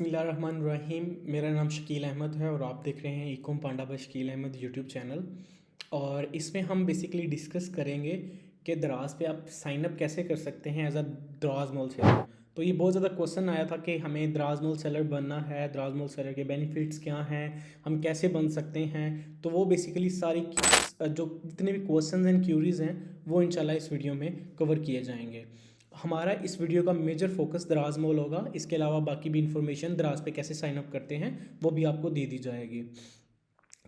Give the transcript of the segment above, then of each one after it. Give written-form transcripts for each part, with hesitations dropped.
बिस्मिल्लाहिर्रहमानिर्रहीम। मेरा नाम शकील अहमद है और आप देख रहे हैं Ecom Panda by Shakeel Ahmed YouTube channel. और इसमें हम बेसिकली डिस्कस करेंगे कि दराज पे आप साइन अप कैसे कर सकते हैं एज अ दराज मॉल सेलर। तो ये बहुत ज़्यादा क्वेश्चन आया था कि हमें दराज मॉल सेलर बनना है, दराज मॉल सेलर के बेनिफिट्स क्या हैं, हम कैसे बन सकते हैं। तो वो बेसिकली सारी जो जितने भी क्वेश्चंस एंड क्यूरीज़ हैं वो इंशाल्लाह इस वीडियो में कवर किए जाएंगे। हमारा इस वीडियो का मेजर फोकस दराज मॉल होगा। इसके अलावा बाकी भी इंफॉर्मेशन दराज पे कैसे साइन अप करते हैं वो भी आपको दे दी जाएगी।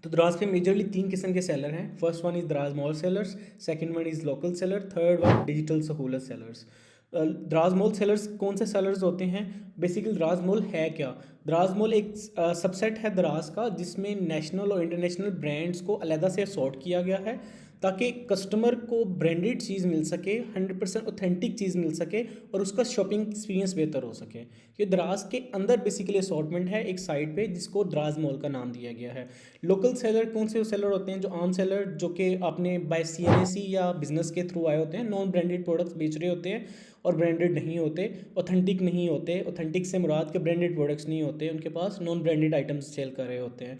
तो दराज पे मेजरली 3 किस्म के सेलर हैं। फर्स्ट वन इज़ दराज mall sellers, second one is local seller, third one digital सहूलत सेलर्स। दराज मॉल सेलर्स कौन से सेलर्स होते हैं? बेसिकली दराज मॉल है क्या? दराज मॉल एक सबसेट है दराज का जिसमें नेशनल और इंटरनेशनल ब्रांड्स को अलहदा से सॉर्ट किया गया है ताकि कस्टमर को ब्रांडेड चीज़ मिल सके, 100% ऑथेंटिक चीज़ मिल सके और उसका शॉपिंग एक्सपीरियंस बेहतर हो सके। ये दराज के अंदर बेसिकली असॉर्टमेंट है एक साइड पे जिसको दराज मॉल का नाम दिया गया है। लोकल सेलर कौन से सेलर होते हैं? जो आम सेलर जो कि आपने बाय CNAC या बिजनेस के थ्रू आए होते हैं, नॉन ब्रांडेड प्रोडक्ट्स बेच रहे होते हैं और ब्रांडेड नहीं होते, ऑथेंटिक नहीं होते। ऑथेंटिक से मुराद के ब्रांडेड प्रोडक्ट्स नहीं होते, उनके पास नॉन ब्रांडेड आइटम्स सेल कर रहे होते हैं।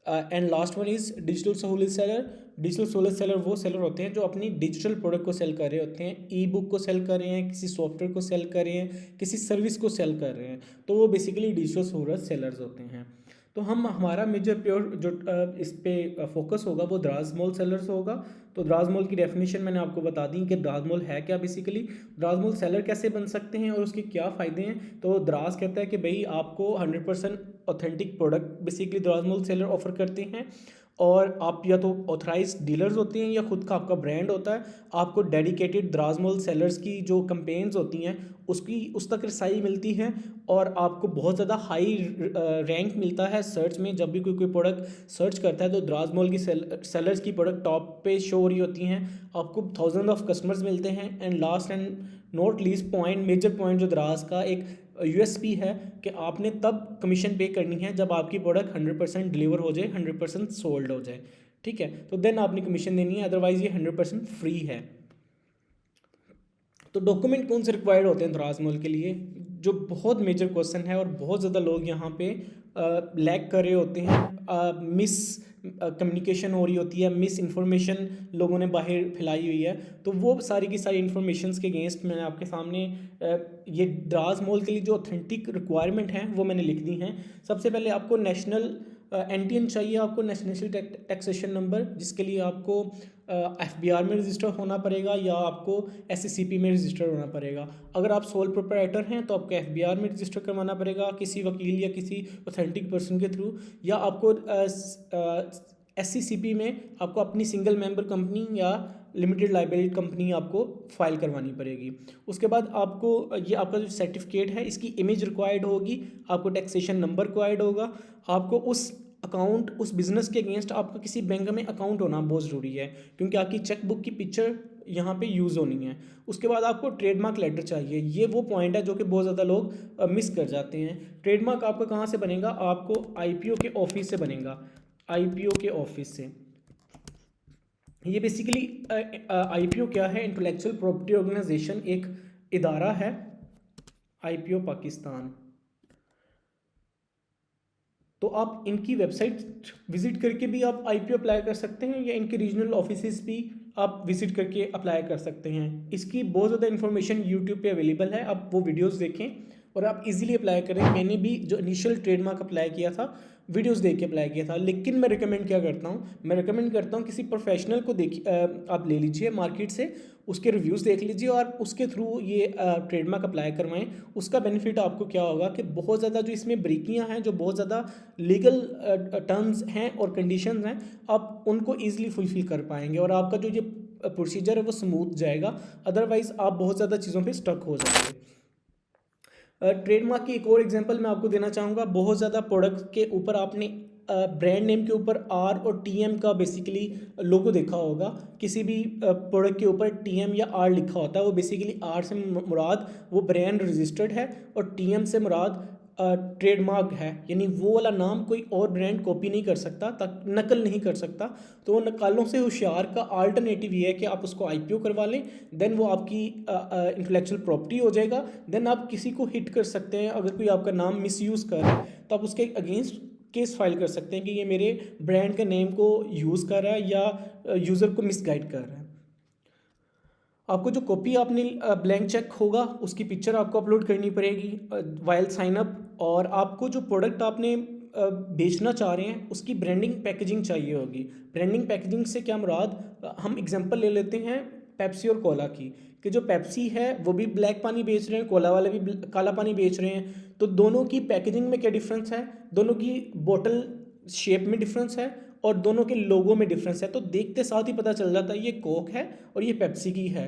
And last one is digital सहूलत सेलर। डिजिटल सहूलत सेलर वो सेलर होते हैं जो अपनी डिजिटल प्रोडक्ट को सेल कर रहे होते हैं, ई बुक को सेल कर रहे हैं, किसी सॉफ्टवेयर को सेल कर रहे हैं, किसी सर्विस को सेल कर रहे हैं। तो वो बेसिकली डिजिटल सहूलत सेलर्स होते हैं। तो हम हमारा मेजर प्योर जो इस पे फोकस होगा वो दराज मॉल सेलर्स होगा। तो दराज मॉल की डेफिनेशन मैंने आपको बता दी कि दराज मॉल है क्या। बेसिकली दराज मॉल सेलर कैसे बन सकते हैं और उसके क्या फ़ायदे हैं। तो दराज कहता है कि भाई आपको 100% ऑथेंटिक प्रोडक्ट बेसिकली दराज मॉल सेलर ऑफर करते हैं और आप या तो ऑथराइज्ड डीलर्स होते हैं या खुद का आपका ब्रांड होता है। आपको डेडिकेटेड दराज मॉल सेलर्स की जो कंपेन्स होती हैं उसकी उस तक रसाई मिलती है और आपको बहुत ज़्यादा हाई रैंक मिलता है सर्च में। जब भी कोई प्रोडक्ट सर्च करता है तो दराज मॉल की सेलर्स की प्रोडक्ट टॉप पे शो हो रही होती हैं। आपको थाउजेंड ऑफ कस्टमर्स मिलते हैं। And last and not least point, major point जो दराज का एक USP है कि आपने तब कमीशन पे करनी है जब आपकी प्रोडक्ट 100% डिलीवर हो जाए, 100% सोल्ड हो जाए। ठीक है, तो देन आपने कमीशन देनी है, अदरवाइज ये 100% फ्री है। तो डॉक्यूमेंट कौन से रिक्वायर्ड होते हैं दराज मॉल के लिए, जो बहुत मेजर क्वेश्चन है और बहुत ज़्यादा लोग यहाँ पे लैग कर रहे होते हैं। मिस कम्युनिकेशन हो रही होती है, मिस इन्फॉर्मेशन लोगों ने बाहर फैलाई हुई है। तो वो सारी की सारी इन्फॉर्मेशंस के अगेंस्ट मैंने आपके सामने ये दराज मॉल के लिए जो ऑथेंटिक रिक्वायरमेंट हैं वो मैंने लिख दी हैं। सबसे पहले आपको नेशनल NTN चाहिए, आपको नेशनल टैक्सेशन नंबर, जिसके लिए आपको FBR में रजिस्टर होना पड़ेगा या आपको SCCP में रजिस्टर होना पड़ेगा। अगर आप सोल प्रोप्राइटर हैं तो आपको FBR में रजिस्टर करवाना पड़ेगा किसी वकील या किसी ऑथेंटिक पर्सन के थ्रू, या आपको SCCP में आपको अपनी सिंगल मेंबर कंपनी या लिमिटेड लाइबिलिटी कंपनी आपको फाइल करवानी पड़ेगी। उसके बाद आपको ये आपका जो सर्टिफिकेट है इसकी इमेज रिक्वायर्ड होगी, आपको टैक्सेशन नंबर रिक्वायर्ड होगा, आपको उस अकाउंट उस बिज़नेस के अगेंस्ट आपका किसी बैंक में अकाउंट होना बहुत ज़रूरी है क्योंकि आपकी चेक बुक की पिक्चर यहाँ पे यूज़ होनी है। उसके बाद आपको ट्रेडमार्क लेटर चाहिए। ये वो पॉइंट है जो कि बहुत ज़्यादा लोग मिस कर जाते हैं। ट्रेडमार्क आपका कहाँ से बनेगा? आपको IPO के ऑफिस से बनेगा, IPO के ऑफिस से। ये बेसिकली IPO क्या है? इंटेलेक्चुअल प्रॉपर्टी ऑर्गेनाइजेशन एक इदारा है, IPO पाकिस्तान। तो आप इनकी वेबसाइट विजिट करके भी आप IPO अप्लाई कर सकते हैं या इनके रीजनल ऑफिसेज भी आप विजिट करके अप्लाई कर सकते हैं। इसकी बहुत ज़्यादा इन्फॉर्मेशन यूट्यूब पे अवेलेबल है, आप वो वीडियोस देखें और आप इजीली अप्लाई करें। मैंने भी जो इनिशियल ट्रेडमार्क अप्लाई किया था वीडियोस देख के अप्लाई किया था। लेकिन मैं रिकमेंड क्या करता हूँ, मैं रिकमेंड करता हूँ किसी प्रोफेशनल को आप ले लीजिए मार्केट से, उसके रिव्यूज़ देख लीजिए और उसके थ्रू ये ट्रेडमार्क अप्लाई करवाएं। उसका बेनिफिट आपको क्या होगा कि बहुत ज़्यादा जो इसमें ब्रीकियाँ हैं, जो बहुत ज़्यादा लीगल टर्म्स हैं और कंडीशंस हैं, आप उनको ईजिली फुलफिल कर पाएंगे और आपका जो ये प्रोसीजर है वो स्मूथ जाएगा। अदरवाइज़ आप बहुत ज़्यादा चीज़ों पे स्टक हो जाएंगे। ट्रेडमार्क की एक और एग्जांपल मैं आपको देना चाहूँगा। बहुत ज़्यादा प्रोडक्ट के ऊपर आपने ब्रांड नेम के ऊपर R और TM का बेसिकली लोगो देखा होगा। किसी भी प्रोडक्ट के ऊपर TM या R लिखा होता है, वो बेसिकली R से मुराद वो ब्रांड रजिस्टर्ड है और TM से मुराद ट्रेडमार्क है, यानी वो वाला नाम कोई और ब्रांड कॉपी नहीं कर सकता, तक नकल नहीं कर सकता। तो वो नकालों से होशियार का अल्टरनेटिव ये है कि आप उसको आईपीओ करवा लें, देन वो आपकी इंटेलेक्चुअल प्रॉपर्टी हो जाएगा। देन आप किसी को हिट कर सकते हैं, अगर कोई आपका नाम मिसयूज़ कर रहा है तो आप उसके अगेंस्ट केस फाइल कर सकते हैं कि ये मेरे ब्रांड के नेम को यूज़ कर रहा है या यूज़र को मिसगाइड कर रहा है। आपको जो कॉपी आपने ब्लैंक चेक होगा उसकी पिक्चर आपको अपलोड करनी पड़ेगी वाइल साइन अप, और आपको जो प्रोडक्ट आपने बेचना चाह रहे हैं उसकी ब्रांडिंग पैकेजिंग चाहिए होगी। ब्रांडिंग पैकेजिंग से क्या मुराद, हम एग्जांपल ले लेते हैं पेप्सी और कोला की, कि जो पेप्सी है वो भी ब्लैक पानी बेच रहे हैं, कोला वाले भी काला पानी बेच रहे हैं। तो दोनों की पैकेजिंग में क्या डिफरेंस है, दोनों की बोतल शेप में डिफरेंस है और दोनों के लोगों में डिफरेंस है। तो देखते साथ ही पता चल जाता है ये कोक है और ये पेप्सी की है।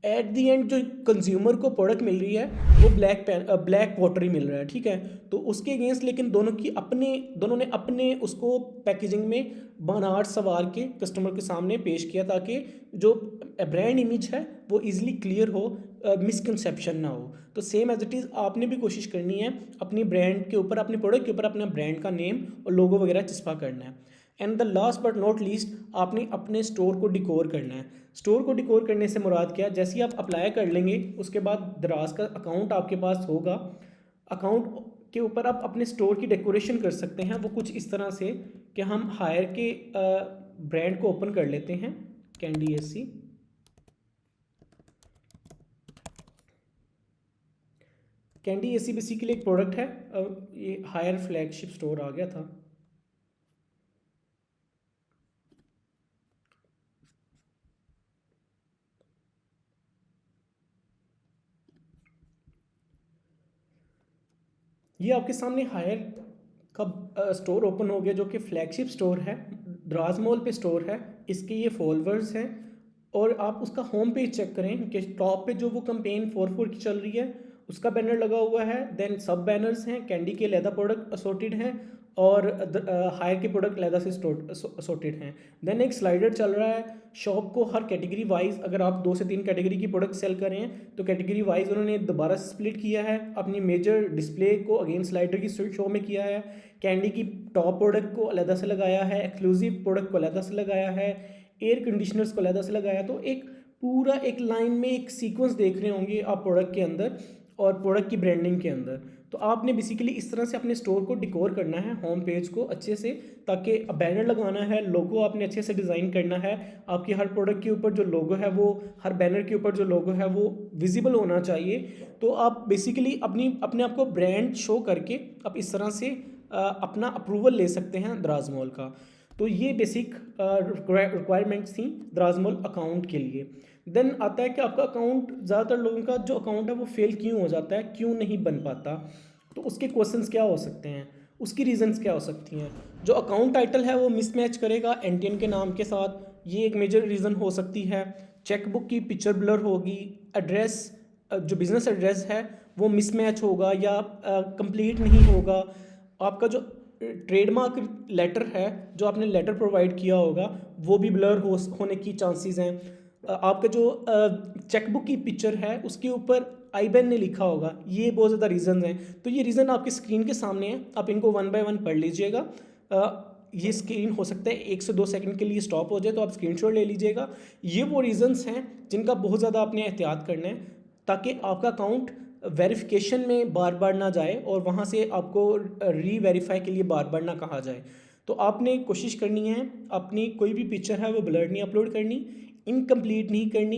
एट दी एंड जो कंज्यूमर को प्रोडक्ट मिल रही है वो ब्लैक वाटर ही मिल रहा है, ठीक है। तो उसके अगेंस्ट लेकिन दोनों ने अपने उसको पैकेजिंग में बनावट सवार के कस्टमर के सामने पेश किया ताकि जो ब्रांड इमेज है वो इजीली क्लियर हो, मिसकंसेप्शन ना हो। तो सेम एज इट इज़ आपने भी कोशिश करनी है अपनी ब्रांड के ऊपर, अपने प्रोडक्ट के ऊपर अपना ब्रांड का नेम और लोगो वगैरह चिपका करना है। And the last but not least, आपने अपने स्टोर को डिकोर करना है। स्टोर को डिकोर करने से मुराद क्या है, जैसे ही आप अप्लाई कर लेंगे उसके बाद दराज का अकाउंट आपके पास होगा। अकाउंट के ऊपर आप अपने स्टोर की डेकोरेशन कर सकते हैं, वो कुछ इस तरह से कि हम हायर के ब्रांड को ओपन कर लेते हैं, candy AC. Candy AC basically एक प्रोडक्ट है, ये हायर फ्लैगशिप स्टोर आ गया था। ये आपके सामने हायर का स्टोर ओपन हो गया जो कि फ्लैगशिप स्टोर है, द्रास मॉल पे स्टोर है। इसके ये फॉलोअर्स हैं और आप उसका होम पेज चेक करें कि टॉप पे जो वो कैंपेन 4/4 की चल रही है उसका बैनर लगा हुआ है। देन सब बैनर्स हैं, कैंडी के लैदा प्रोडक्ट असोर्टेड हैं और हायर के प्रोडक्ट लैदा से असोर्टेड हैं। देन एक स्लाइडर चल रहा है, शॉप को हर कैटेगरी वाइज, अगर आप 2 से 3 कैटेगरी की प्रोडक्ट सेल कर रहे हैं तो कैटेगरी वाइज उन्होंने दोबारा स्प्लिट किया है, अपनी मेजर डिस्प्ले को अगेन स्लाइडर की शो में किया है। कैंडी की टॉप प्रोडक्ट को अलहदा से लगाया है, एक्सक्लूसिव प्रोडक्ट को अलहदा से लगाया है, एयर कंडीशनर्स को अलहदा से लगाया। तो एक पूरा एक लाइन में एक सीक्वेंस देख रहे होंगे आप प्रोडक्ट के अंदर और प्रोडक्ट की ब्रांडिंग के अंदर। तो आपने बेसिकली इस तरह से अपने स्टोर को डिकोर करना है, होम पेज को अच्छे से, ताकि बैनर लगाना है, लोगो आपने अच्छे से डिज़ाइन करना है। आपकी हर प्रोडक्ट के ऊपर जो लोगो है वो, हर बैनर के ऊपर जो लोगो है वो विजिबल होना चाहिए। तो आप बेसिकली अपने आप को ब्रांड शो करके आप इस तरह से अपना अप्रूवल ले सकते हैं दराज मॉल का। तो ये बेसिक रिक्वायरमेंट्स थी दराज मॉल अकाउंट के लिए। देन आता है कि आपका अकाउंट, ज़्यादातर लोगों का जो अकाउंट है वो फेल क्यों हो जाता है, क्यों नहीं बन पाता। तो उसके क्वेश्चंस क्या हो सकते हैं, उसकी रीजंस क्या हो सकती हैं। जो अकाउंट टाइटल है वो मिसमैच करेगा एनटीएन के नाम के साथ, ये एक मेजर रीज़न हो सकती है। चेकबुक की पिक्चर ब्लर होगी, एड्रेस जो बिज़नेस एड्रेस है वो मिसमैच होगा या कंप्लीट नहीं होगा। आपका जो ट्रेडमार्क लेटर है, जो आपने लेटर प्रोवाइड किया होगा वो भी ब्लर होने की चांसेस हैं। आपका जो चेकबुक की पिक्चर है उसके ऊपर आईबैन ने लिखा होगा, ये बहुत ज़्यादा रीज़न हैं। तो ये रीज़न आपकी स्क्रीन के सामने है, आप इनको 1 बाय 1 पढ़ लीजिएगा। ये स्क्रीन हो सकता है 1 से 2 सेकंड के लिए स्टॉप हो जाए तो आप स्क्रीनशॉट ले लीजिएगा। ये वो रीज़न्स हैं जिनका बहुत ज़्यादा आपने एहतियात करना है ताकि आपका अकाउंट वेरिफिकेशन में बार बार ना जाए और वहाँ से आपको री-वेरीफाई के लिए बार बार ना कहा जाए। तो आपने कोशिश करनी है अपनी कोई भी पिक्चर है वो ब्लर नहीं अपलोड करनी, इनकम्प्लीट नहीं करनी,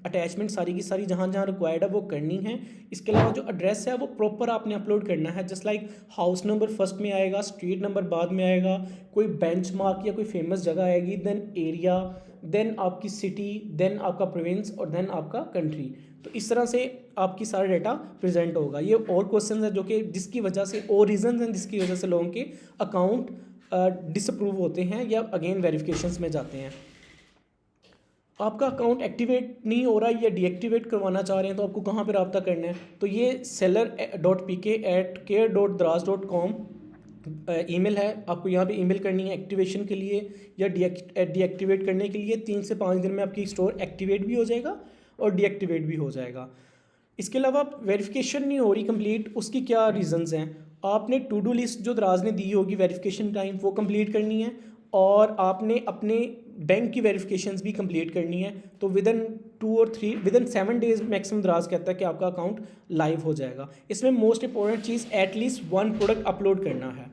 अटैचमेंट सारी की सारी जहाँ जहाँ रिक्वायर्ड है वो करनी है। इसके अलावा जो एड्रेस है वो प्रॉपर आपने अपलोड करना है, just like house number first में आएगा, स्ट्रीट नंबर बाद में आएगा, कोई बेंचमार्क या कोई फेमस जगह आएगी, देन एरिया, देन आपकी सिटी, देन आपका प्रोविंस और देन आपका कंट्री। तो इस तरह से आपकी सारा डाटा प्रेजेंट होगा। ये और क्वेश्चन है जो कि जिसकी वजह से, और रीजन हैं जिसकी वजह से लोगों के अकाउंट डिसअप्रूव होते हैं या अगेन वेरिफिकेशंस में जाते हैं। आपका अकाउंट एक्टिवेट नहीं हो रहा है या डीएक्टिवेट करवाना चाह रहे हैं तो आपको कहाँ पे रब्ता करना है, तो ये seller.pk@care.dras.com ईमेल है। आपको यहाँ पे ईमेल करनी है एक्टिवेशन के लिए या डीएक्टिवेट करने के लिए। 3 से 5 दिन में आपकी स्टोर एक्टिवेट भी हो जाएगा और डीएक्टिवेट भी हो जाएगा। इसके अलावा वेरिफिकेशन नहीं हो रही कंप्लीट, उसकी क्या रीज़न्स हैं। आपने टू डू लिस्ट जो दराज ने दी होगी वेरिफिकेशन टाइम वो कंप्लीट करनी है, और आपने अपने बैंक की वेरिफिकेशंस भी कंप्लीट करनी है। तो विदिन 7 डेज़ मैक्सिमम दराज कहता है कि आपका अकाउंट लाइव हो जाएगा। इसमें मोस्ट इंपॉर्टेंट चीज़ एटलीस्ट 1 प्रोडक्ट अपलोड करना है।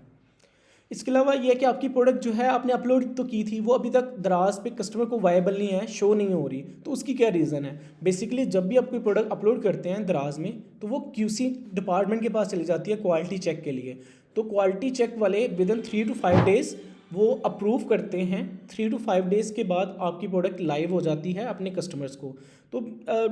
इसके अलावा ये है कि आपकी प्रोडक्ट जो है आपने अपलोड तो की थी, वो अभी तक दराज पे कस्टमर को वायबल नहीं है, शो नहीं हो रही। तो उसकी क्या रीज़न है? बेसिकली जब भी आप कोई प्रोडक्ट अपलोड करते हैं दराज में, तो वो QC डिपार्टमेंट के पास चली जाती है क्वालिटी चेक के लिए। तो क्वालिटी चेक वाले विदिन 3 to 5 डेज़ वो अप्रूव करते हैं। 3 to 5 डेज़ के बाद आपकी प्रोडक्ट लाइव हो जाती है अपने कस्टमर्स को। तो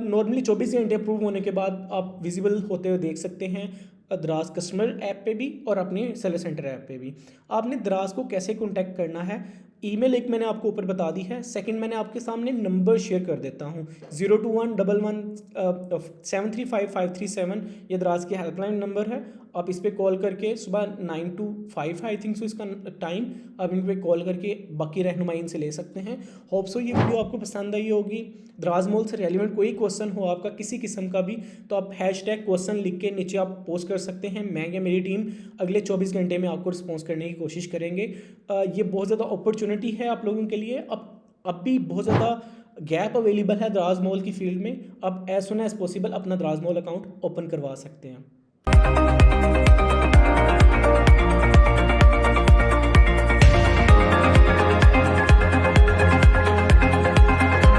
नॉर्मली 24 घंटे अप्रूव होने के बाद आप विजिबल होते हुए देख सकते हैं दराज कस्टमर ऐप पे भी और अपने सेलर सेंटर ऐप पे भी। आपने दराज को कैसे कॉन्टैक्ट करना है, ईमेल एक मैंने आपको ऊपर बता दी है। सेकंड मैंने आपके सामने नंबर शेयर कर देता हूँ, 02111735537, ये दराज की हेल्पलाइन नंबर है। आप इस पर कॉल करके सुबह 9 to 5 आई थिंक सो इसका टाइम, आप इन पर कॉल करके बाकी रहनुमाई इनसे ले सकते हैं। होप सो ये वीडियो आपको पसंद आई होगी। दराज मॉल से रेलिवेंट कोई क्वेश्चन हो आपका किसी किस्म का भी, तो आप #क्वेश्चन लिख के नीचे आप पोस्ट कर सकते हैं। मैं या मेरी टीम अगले 24 घंटे में आपको रिस्पॉन्स करने की कोशिश करेंगे। ये बहुत ज़्यादा अपॉर्चुनिटी है आप लोगों के लिए। अब भी बहुत ज़्यादा गैप अवेलेबल है दराज मॉल की फील्ड में। अब एज सुन एज पॉसिबल अपना दराज मॉल अकाउंट ओपन करवा सकते हैं।